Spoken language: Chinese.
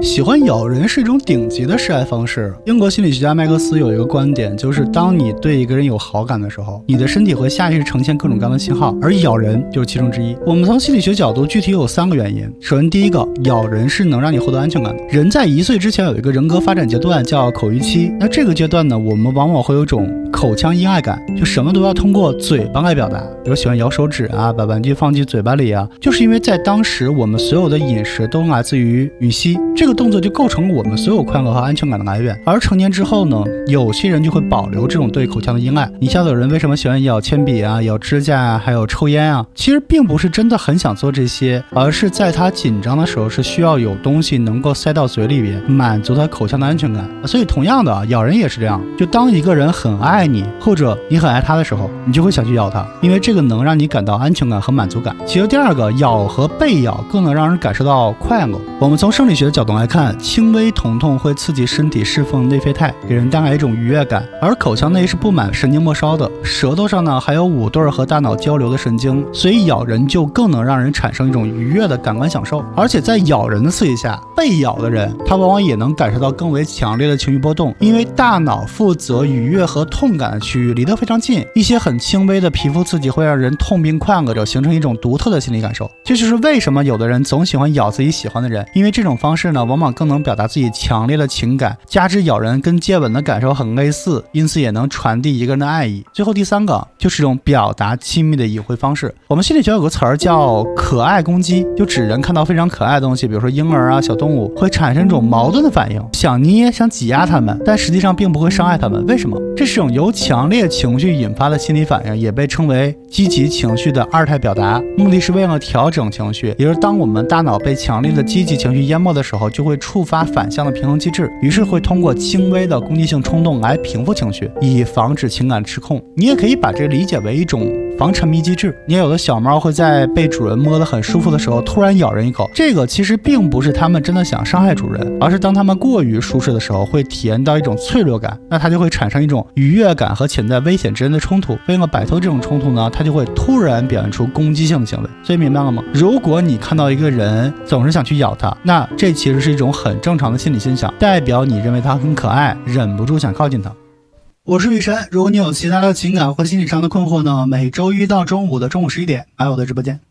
喜欢咬人是一种顶级的示爱方式。英国心理学家麦克斯有一个观点，就是当你对一个人有好感的时候，你的身体会下意识呈现各种各样的信号，而咬人就是其中之一。我们从心理学角度具体有3个原因。首先第一个，咬人是能让你获得安全感的。人在1岁之前有一个人格发展阶段叫口欲期，那这个阶段呢，我们往往会有种口腔依赖感，就什么都要通过嘴巴来表达，比如喜欢咬手指啊，把玩具放进嘴巴里啊，就是因为在当时我们所有的饮食都来自于吮吸，这个动作就构成我们所有快乐和安全感的来源。而成年之后呢，有些人就会保留这种对口腔的依赖。你像有人为什么喜欢咬铅笔啊、咬指甲啊，还有抽烟啊，其实并不是真的很想做这些，而是在他紧张的时候是需要有东西能够塞到嘴里边，满足他口腔的安全感。所以同样的，咬人也是这样，就当一个人很爱你，或者你很爱他的时候，你就会想去咬他，因为这个能让你感到安全感和满足感。其实第二个，咬和被咬更能让人感受到快乐。我们从生理学的角度来看，轻微疼痛会刺激身体释放内啡肽，给人带来一种愉悦感，而口腔内是布满神经末梢的，舌头上呢还有5对和大脑交流的神经，所以咬人就更能让人产生一种愉悦的感官享受。而且在咬人的刺激下，被咬的人他往往也能感受到更为强烈的情绪波动，因为大脑负责愉悦和痛感的区域离得非常近，一些很轻微的皮肤刺激会让人痛并快乐着，形成一种独特的心理感受。这就是为什么有的人总喜欢咬自己喜欢的人，因为这种方式呢往往更能表达自己强烈的情感，加之咬人跟接吻的感受很类似，因此也能传递一个人的爱意。最后第3个就是一种表达亲密的隐晦方式。我们心理学有个词儿叫可爱攻击，就指人看到非常可爱的东西，比如说婴儿啊、小动物，会产生一种矛盾的反应，想捏想挤压他们，但实际上并不会伤害他们。为什么？这是种由强烈情绪引发的心理反应，也被称为积极情绪的2态表达，目的是为了调整情绪，也就是当我们大脑被强烈的积极情绪淹没的时候，就会触发反向的平衡机制，于是会通过轻微的攻击性冲动来平复情绪，以防止情感失控。你也可以把这个理解为一种防沉迷机制。你也有的小猫会在被主人摸得很舒服的时候突然咬人一口，这个其实并不是他们真的想伤害主人，而是当他们过于舒适的时候会体验到一种脆弱感，那它就会产生一种愉悦感和潜在危险之间的冲突。为了摆脱这种冲突呢，它就会突然表现出攻击性的行为。所以明白了吗？如果你看到一个人总是想去咬他，那这其实是一种很正常的心理现象，代表你认为他很可爱，忍不住想靠近他。我是雨辰，如果你有其他的情感或心理上的困惑呢，每周1到周5的中午11点来我的直播间。